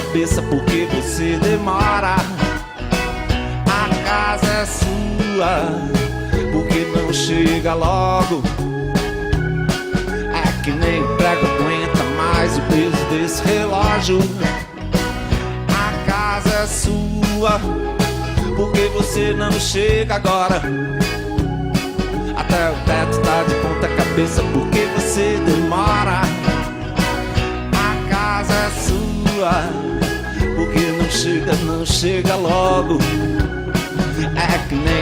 cabeça porque você demora. A casa é sua, porque não chega logo. É que nem o prego aguenta mais o peso desse relógio. A casa é sua, porque você não chega agora. Até o teto tá de ponta cabeça porque você demora. A casa é sua, porque não chega logo. É que nem